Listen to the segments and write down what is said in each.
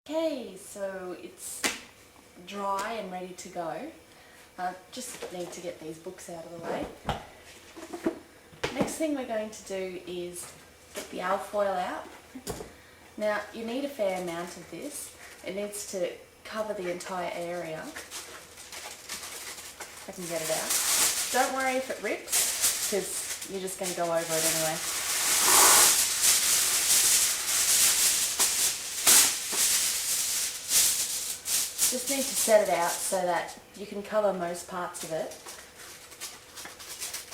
Okay, so it's dry and ready to go. Just need to get these books out of the way. Next thing we're going to do is get the alfoil out. Now you need a fair amount of this. It needs to cover the entire area. If I can get it out. Don't worry if it rips, because you're just going to go over it anyway. Just need to set it out so that you can cover most parts of it.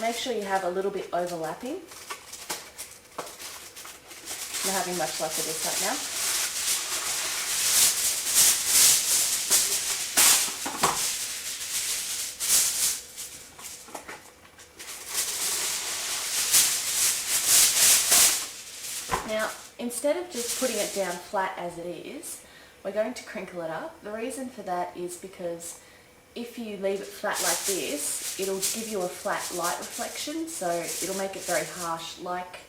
Make sure you have a little bit overlapping. I'm not having much luck with this right now. Now, instead of just putting it down flat as it is, we're going to crinkle it up. The reason for that is because if you leave it flat like this, it'll give you a flat light reflection, so it'll make it very harsh, like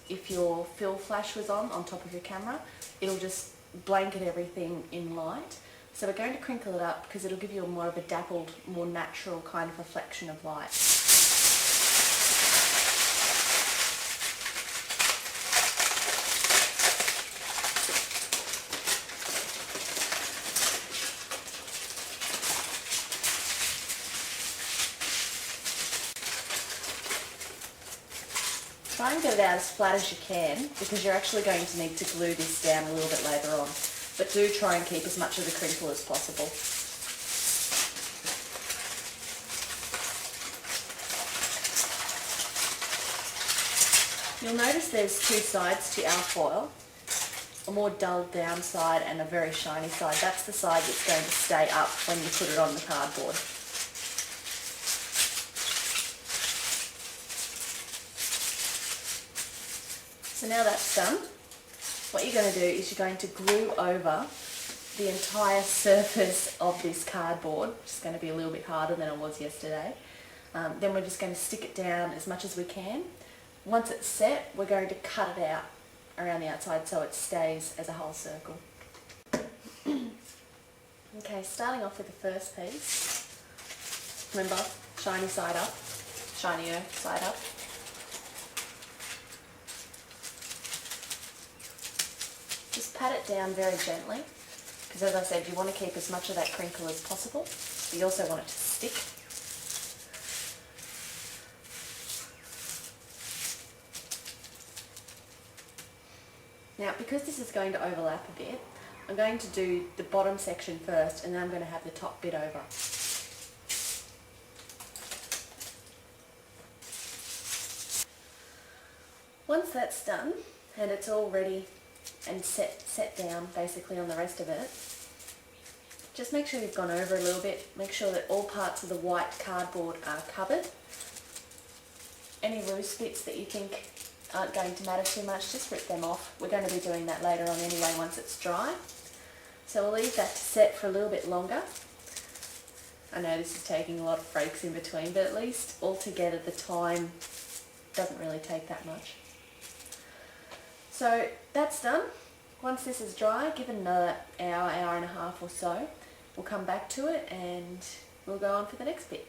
if your fill flash was on top of your camera. It'll just blanket everything in light. So we're going to crinkle it up because it'll give you more of a dappled, more natural kind of reflection of light. Try and get it out as flat as you can, because you're actually going to need to glue this down a little bit later on. But do try and keep as much of the crinkle as possible. You'll notice there's two sides to alfoil, a more dulled down side and a very shiny side. That's the side that's going to stay up when you put it on the cardboard. So now that's done, what you're going to do is you're going to glue over the entire surface of this cardboard, which is going to be a little bit harder than it was yesterday. Then we're just going to stick it down as much as we can. Once it's set, we're going to cut it out around the outside so it stays as a whole circle. Okay, starting off with the first piece. Remember, shiny side up, shinier side up. Just pat it down very gently, because as I said, you want to keep as much of that crinkle as possible. You also want it to stick. Now, because this is going to overlap a bit, I'm going to do the bottom section first, and then I'm going to have the top bit over. Once that's done, and it's all ready and set down basically on the rest of it, just make sure you've gone over a little bit. Make sure that all parts of the white cardboard are covered. Any loose bits that you think aren't going to matter too much, just rip them off. We're going to be doing that later on anyway once it's dry. So we'll leave that to set for a little bit longer. I know this is taking a lot of breaks in between, but at least altogether the time doesn't really take that much. So that's done. Once this is dry, give it another hour, hour and a half or so, we'll come back to it and we'll go on for the next bit.